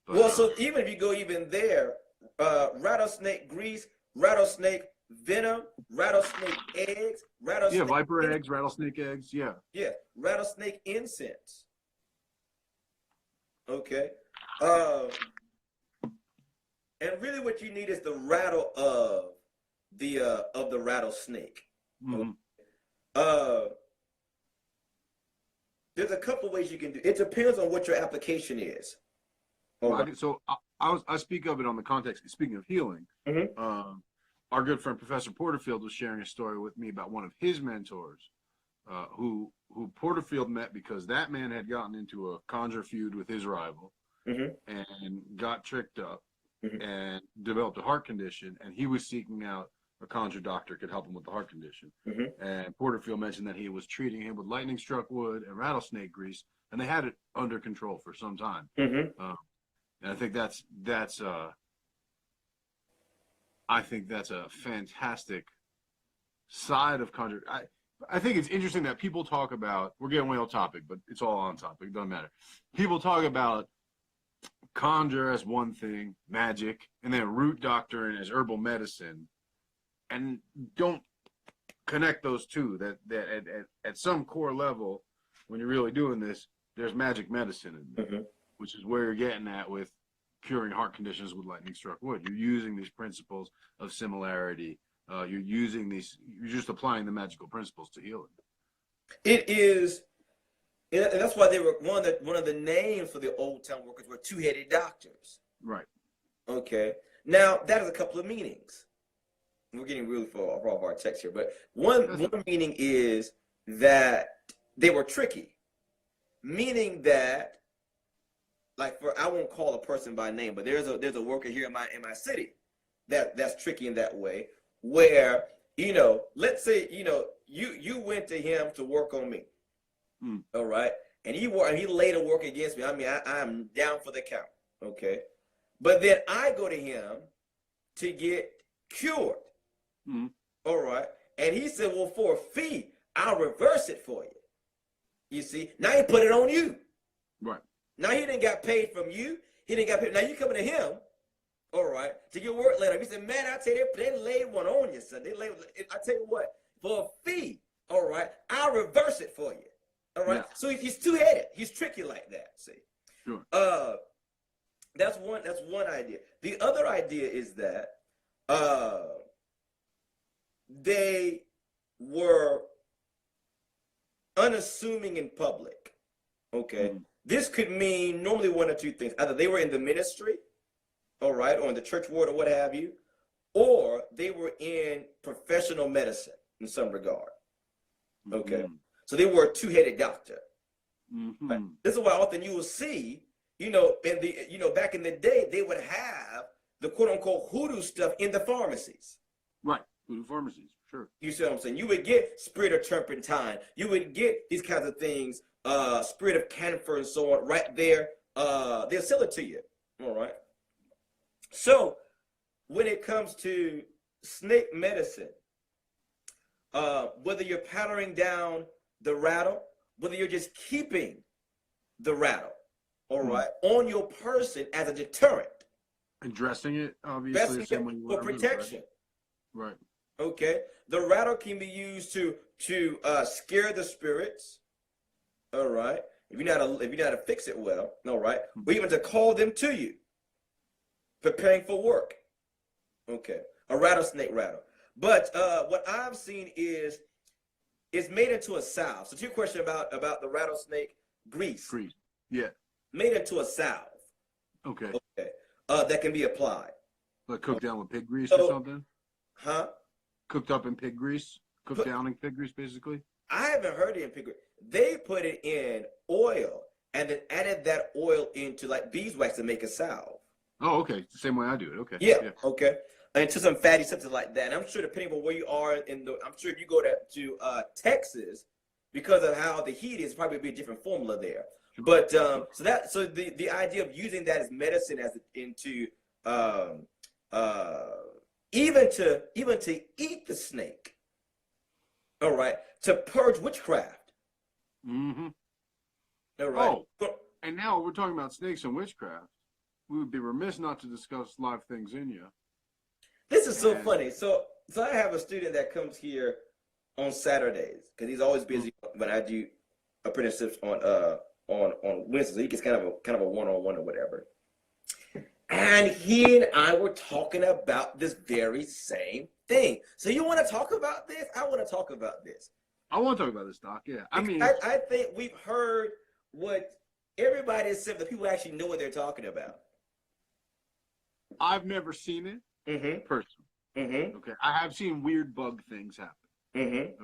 But, well, so even if you go even there, rattlesnake grease, rattlesnake venom, rattlesnake eggs, rattlesnake viper eggs, rattlesnake eggs, yeah, rattlesnake incense. Okay, and really, what you need is the rattle of the rattlesnake. There's a couple ways you can do. It depends on what your application is. So I speak of it on the context. Speaking of healing, our good friend Professor Porterfield was sharing a story with me about one of his mentors, who Porterfield met because that man had gotten into a conjure feud with his rival, and got tricked up, and developed a heart condition, and he was seeking out a conjure doctor could help him with the heart condition. And Porterfield mentioned that he was treating him with lightning struck wood and rattlesnake grease, and they had it under control for some time. And I think that's a fantastic side of conjure. I think it's interesting that people talk about, we're getting way off topic, but it's all on topic, it doesn't matter. People talk about conjure as one thing, magic, and then root doctoring as herbal medicine, and don't connect those two. That at some core level, when you're really doing this, there's magic medicine in there, which is where you're getting at with curing heart conditions with lightning struck wood. You're using these principles of similarity. You're just applying the magical principles to healing. It is, and that's why they were one of the names for the old time workers were two-headed doctors. Right. Okay. Now that has a couple of meanings. We're getting really far off our text here, but one meaning is that they were tricky, meaning that, like, I won't call a person by name, but there's a worker here in my city that's tricky in that way, where, let's say, you went to him to work on me, all right, and he laid a work against me. I mean, I'm down for the count, okay, but then I go to him to get cured, all right, and he said, well, for a fee, I'll reverse it for you. You see, now he put it on you. Right. Now he didn't got paid from you. He didn't got paid. Now you coming to him, all right, to get work later. He said, man, I tell you, they laid one on you, son. I tell you what, for a fee, all right, I'll reverse it for you. All right. Yeah. So he's two-headed. He's tricky like that. See. Sure. That's one idea. The other idea is that they were unassuming in public. Okay. This could mean normally one or two things. Either they were in the ministry, all right, or in the church world or what have you, or they were in professional medicine in some regard. Okay. So they were a two-headed doctor. Right? This is why often you will see, in the, back in the day, they would have the quote unquote hoodoo stuff in the pharmacies. Right. Hoodoo pharmacies, sure. You see what I'm saying? You would get spirit of turpentine. You would get these kinds of things, spirit of camphor and so on right there. They'll sell it to you. All right. So when it comes to snake medicine, whether you're powdering down the rattle, whether you're just keeping the rattle, all right, on your person as a deterrent. And dressing it, obviously, for protection. Right. Okay. The rattle can be used to scare the spirits. All right. If you know how to fix it well, all right, or even to call them to you, preparing for work. Okay. A rattlesnake rattle. But what I've seen is it's made into a salve. So to your question about the rattlesnake grease. Grease. Yeah. Made into a salve. Okay. Okay. That can be applied. Like cooked down with pig grease or something? Huh? Cooked up in pig grease? Cooked down in pig grease, basically? I haven't heard it in pig grease. They put it in oil and then added that oil into like beeswax to make a salve. Oh, okay. The same way I do it. Okay. Yeah. Okay. And to some fatty something like that. And I'm sure depending on where you are I'm sure if you go to Texas, because of how the heat is, probably be a different formula there. But so the idea of using that as medicine even to eat the snake, all right, to purge witchcraft. Mm-hmm. All right. Oh, and now we're talking about snakes and witchcraft. We would be remiss not to discuss live things in you. This is so funny. So I have a student that comes here on Saturdays because he's always busy when I do apprenticeships on Wednesdays. So he gets kind of a one-on-one or whatever. And he and I were talking about this very same thing. So you want to talk about this? I want to talk about this. I want to talk about this, Doc. Yeah. I think we've heard what everybody has said, that people actually know what they're talking about. I've never seen it personally. Okay. I have seen weird bug things happen. Okay.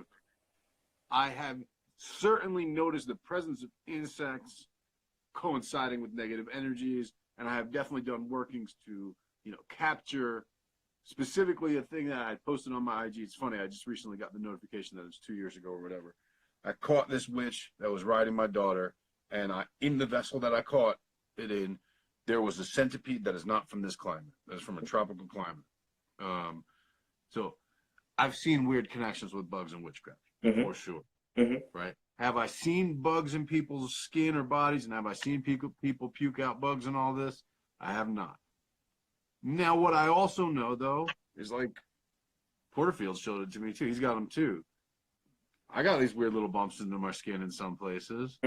I have certainly noticed the presence of insects coinciding with negative energies, and I have definitely done workings to, capture specifically a thing that I posted on my IG. It's funny, I just recently got the notification that it's 2 years ago or whatever. I caught this witch that was riding my daughter, and in the vessel that I caught it in, there was a centipede that is not from this climate. That is from a tropical climate. So I've seen weird connections with bugs and witchcraft, for sure. Right? Have I seen bugs in people's skin or bodies, and have I seen people puke out bugs and all this? I have not. Now, what I also know, though, is like Porterfield showed it to me, too. He's got them, too. I got these weird little bumps into my skin in some places.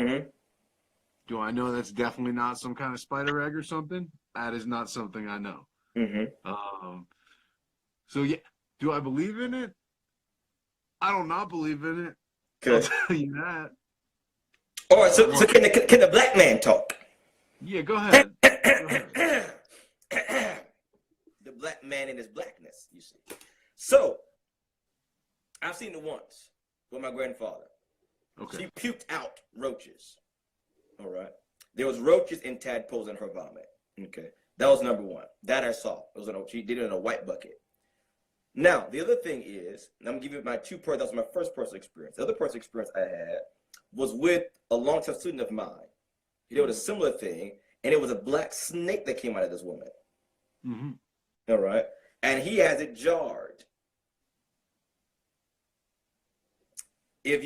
Do I know that's definitely not some kind of spider egg or something? That is not something I know. So, yeah, do I believe in it? I do not believe in it. I'll tell you that. All right, so can the black man talk? Yeah, go ahead. The black man in his blackness, you see. So, I've seen it once with my grandfather. Okay. She puked out roaches. All right. There was roaches and tadpoles in her vomit. Okay. That was number one. That I saw. She did it in a white bucket. Now, the other thing is, and I'm going to give you that was my first personal experience. The other personal experience I had was with a longtime student of mine. He did a similar thing, and it was a black snake that came out of this woman. All right. And he has it jarred. If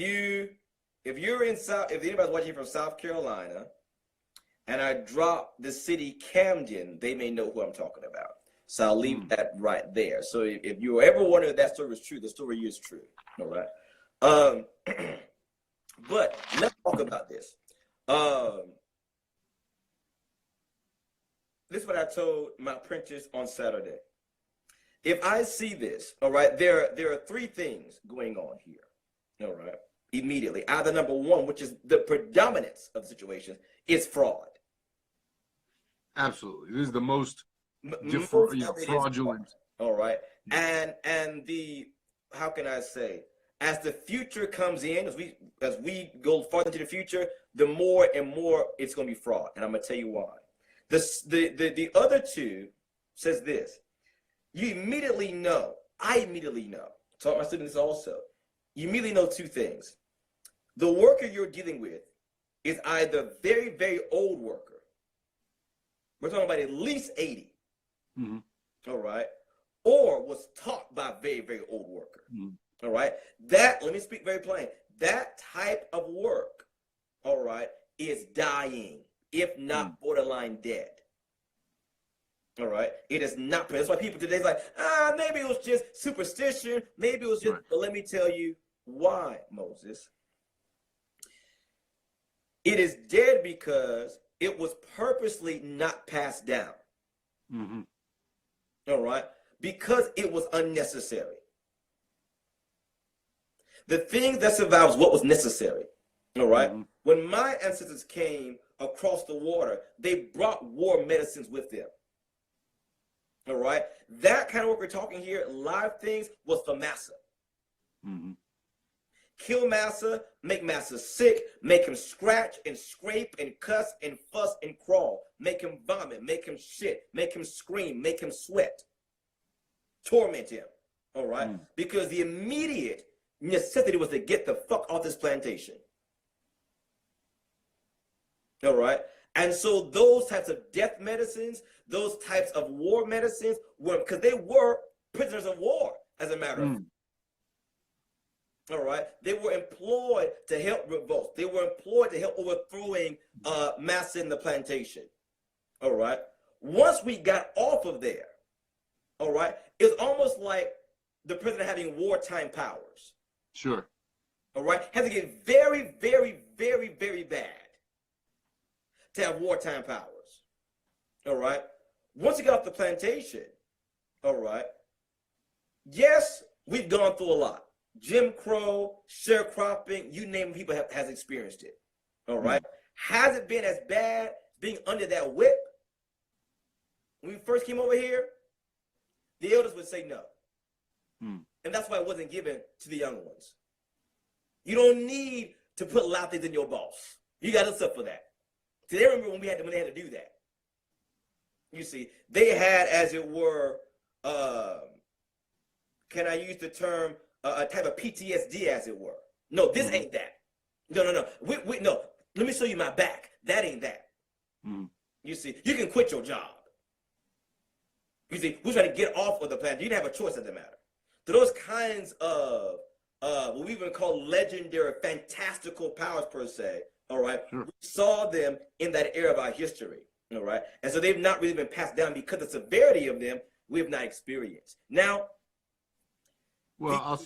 anybody's watching from South Carolina, and I drop the city Camden, they may know who I'm talking about. So I'll leave that right there. So if you ever wonder if that story is true, the story is true. All right. But let's talk about this. This is what I told my apprentice on Saturday. If I see this, all right, there are three things going on here. All right. immediately. Either number one, which is the predominance of situations, is fraud. Absolutely. This is the most fraudulent. All right. And the, how can I say, as the future comes in, as we go farther into the future, the more and more it's going to be fraud. And I'm going to tell you why. The other two says this. You immediately know, I immediately know, taught my students also, you immediately know two things. The worker you're dealing with is either very, very old worker. We're talking about at least 80. Mm-hmm. All right. Or was taught by a very, very old worker. Mm-hmm. All right. That, let me speak very plain. That type of work, all right, is dying, if not borderline dead. All right. It is not. That's why people today like, maybe it was just superstition. Maybe it was just, but let me tell you why, Moses. It is dead because it was purposely not passed down. Mm-hmm. All right. Because it was unnecessary. The thing that survives what was necessary. All right. Mm-hmm. When my ancestors came across the water, they brought war medicines with them. All right. That kind of work we're talking here, live things, was for massa. Mm-hmm. Kill massa, make massa sick, make him scratch and scrape and cuss and fuss and crawl, make him vomit, make him shit, make him scream, make him sweat, torment him. All right. Because the immediate necessity was to get the fuck off this plantation. All right. And so those types of death medicines, those types of war medicines were, because they were prisoners of war, as a matter of fact. All right. They were employed to help revolt. They were employed to help overthrowing massa in the plantation. All right. Once we got off of there, all right, it's almost like the president having wartime powers. Sure. All right. Had to get very, very, very, very bad to have wartime powers. All right. Once you got off the plantation, all right. Yes, we've gone through a lot. Jim Crow, sharecropping, you name it, people has experienced it. All right. Has it been as bad being under that whip? When we first came over here, the elders would say no. And that's why it wasn't given to the young ones. You don't need to put loud things in your boss. You got to suffer that. See, they remember when they had to do that. You see, they had, as it were, can I use the term, a type of PTSD, as it were. No, this ain't that. No. No. Let me show you my back. That ain't that. You see, you can quit your job. You see, we're trying to get off of the planet. You didn't have a choice, as a matter. So those kinds of what we even call legendary, fantastical powers, per se. All right, we saw them in that era of our history. All right, and so they've not really been passed down because the severity of them we have not experienced. Now, well, I'll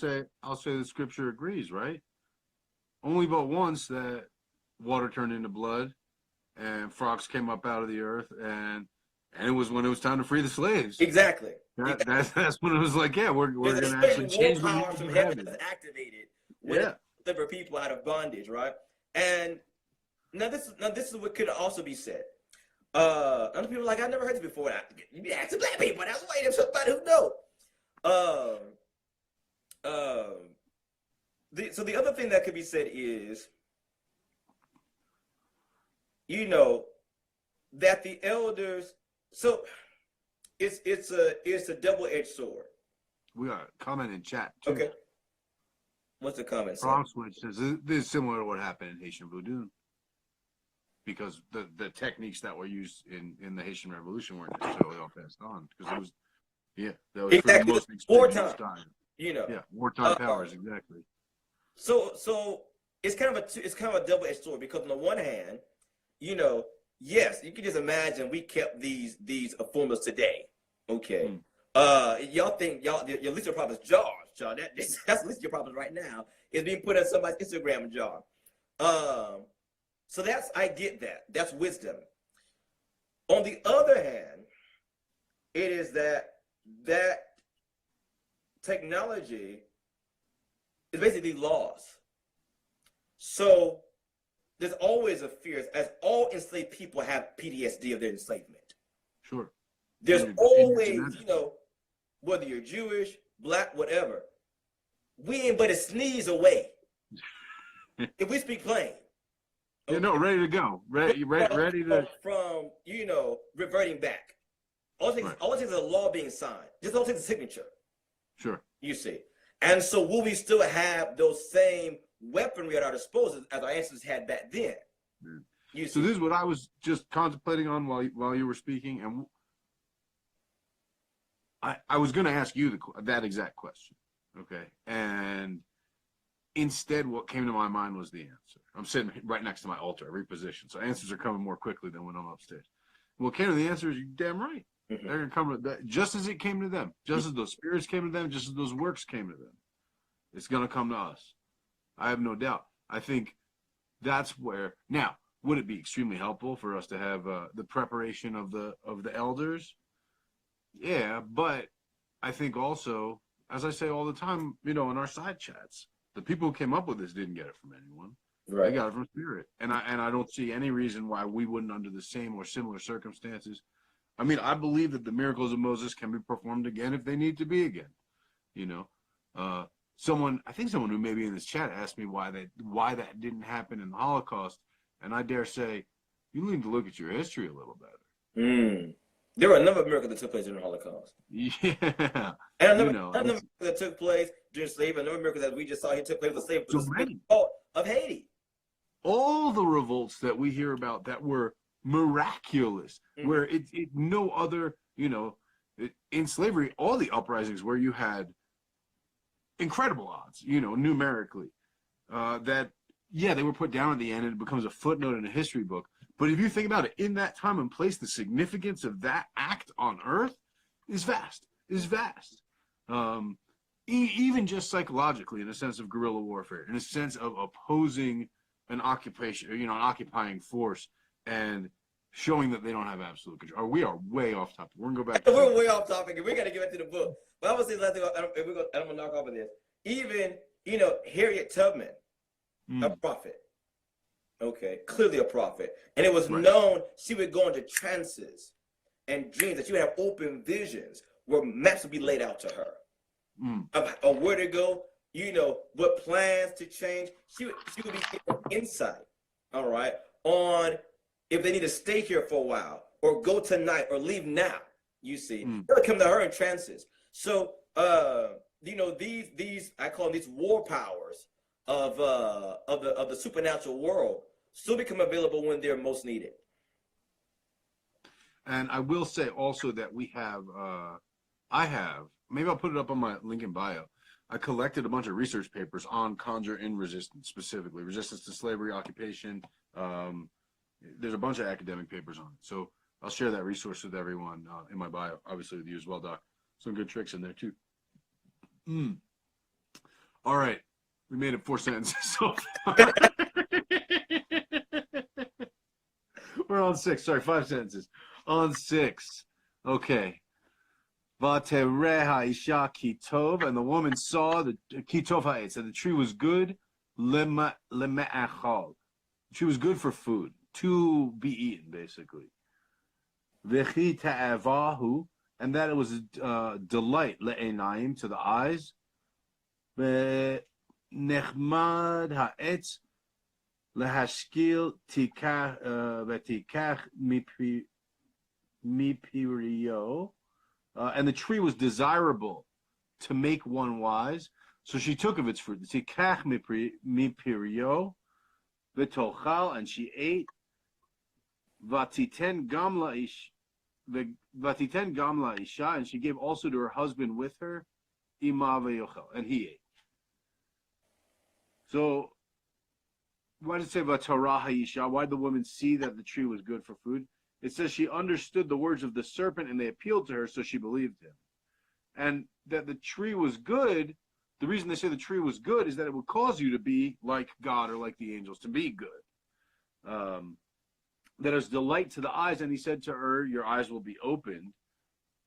say the scripture agrees, right? Only but once that water turned into blood, and frogs came up out of the earth, and it was when it was time to free the slaves. Exactly. That's when it was like, yeah, we're going to actually change the power from heaven that's activated when it deliver people out of bondage, right? And now this is what could also be said. Other people are like, I never heard this before. You be asking black people. That's why there's somebody who know. So the other thing that could be said is, you know, that the elders. So it's a double-edged sword. We got a comment in chat too. Okay. What's the comment? Prom Switch says this is similar to what happened in Haitian Voodoo, because the techniques that were used in the Haitian Revolution weren't necessarily all passed on, because it was that was exactly for the most wartime. Time. You know. Yeah, wartime powers, exactly. So it's kind of a double-edged sword, because on the one hand, you know, yes, you can just imagine we kept these formulas today. Okay. Y'all think your list of problems jars, y'all. That's the list of your problems right now. Is being put in somebody's Instagram jar. So I get that. That's wisdom. On the other hand, it is that technology is basically lost. So there's always a fear, as all enslaved people have PTSD of their enslavement. Sure. There's always, whether you're Jewish, black, whatever, we ain't but a sneeze away. If we speak plain. Okay? Ready to go. Ready to from reverting back. All it takes is a law being signed. Just all it takes a signature. Sure. You see. And so will we still have those same weaponry at our disposal as our ancestors had back then? Yeah. So this is what I was just contemplating on while you were speaking, and I was going to ask you that exact question, okay? And instead, what came to my mind was the answer. I'm sitting right next to my altar, I reposition, so answers are coming more quickly than when I'm upstairs. What came to the answer is you're damn right. Mm-hmm. They're going to come just as it came to them, just as those spirits came to them, just as those works came to them. It's going to come to us. I have no doubt. I think that's where now. Would it be extremely helpful for us to have the preparation of the elders? Yeah, but I think also, as I say all the time, in our side chats, the people who came up with this didn't get it from anyone. Right. They got it from spirit, and I don't see any reason why we wouldn't, under the same or similar circumstances. I mean, I believe that the miracles of Moses can be performed again if they need to be again. Someone who may be in this chat asked me why that didn't happen in the Holocaust. And I dare say, you need to look at your history a little better. There were a number of miracles that took place during the Holocaust. Yeah. And a number of miracles that took place during slavery, a number of miracles that we just saw he took place with slavery of Haiti. All the revolts that we hear about that were miraculous, where no other, in slavery, all the uprisings where you had incredible odds, numerically, they were put down at the end and it becomes a footnote in a history book. But if you think about it, in that time and place, the significance of that act on earth is vast, even just psychologically, in a sense of guerrilla warfare, in a sense of opposing an occupation, an occupying force, and showing that they don't have absolute control. We are way off topic. We're going to go back. We're way off topic, and we got to get back to the book. But I'm going to say last thing, I'm going to knock off of this. Even, Harriet Tubman, a prophet. Okay, clearly a prophet. And it was known she would go into trances and dreams, that she would have open visions where maps would be laid out to her of where to go, what plans to change. She would be given insight, all right, on if they need to stay here for a while or go tonight or leave now, you see. They would come to her in trances. So, these I call them these war powers of the supernatural world still become available when they're most needed. And I will say also that we have, maybe I'll put it up on my link in bio. I collected a bunch of research papers on conjure in resistance, specifically resistance to slavery, occupation. There's a bunch of academic papers on it. So I'll share that resource with everyone in my bio, obviously with you as well, Doc. Some good tricks in there too. All right. We made it 4 sentences so far. We're on 6. Sorry, 5 sentences. On 6. Okay. Vatereha isha kitov, and the woman saw the kitov ha'etz, and the tree was good leme'achal. The tree was good for food, to be eaten, basically. V'chi ta'avahu, and that it was a delight le'enayim, to the eyes. Nechmad ha'etz lehashkil tikach mipirio, and the tree was desirable to make one wise. So she took of its fruit. Tikach mipirio v'tochal, and she ate. Vatiten gamla isha, and she gave also to her husband with her, ima v'yochel, and he ate. So, why did it say Vataraha isha? Why did the woman see that the tree was good for food? It says she understood the words of the serpent and they appealed to her, so she believed him. And that the tree was good, the reason they say the tree was good is that it would cause you to be like God or like the angels, to be good. That is delight to the eyes, and he said to her, your eyes will be opened,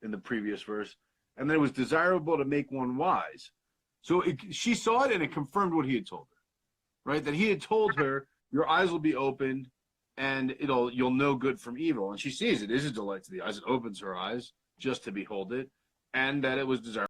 in the previous verse, and that it was desirable to make one wise. So she saw it and it confirmed what he had told her. right? That he had told her, your eyes will be opened and you'll know good from evil. And she sees it is a delight to the eyes. It opens her eyes just to behold it, and that it was desirable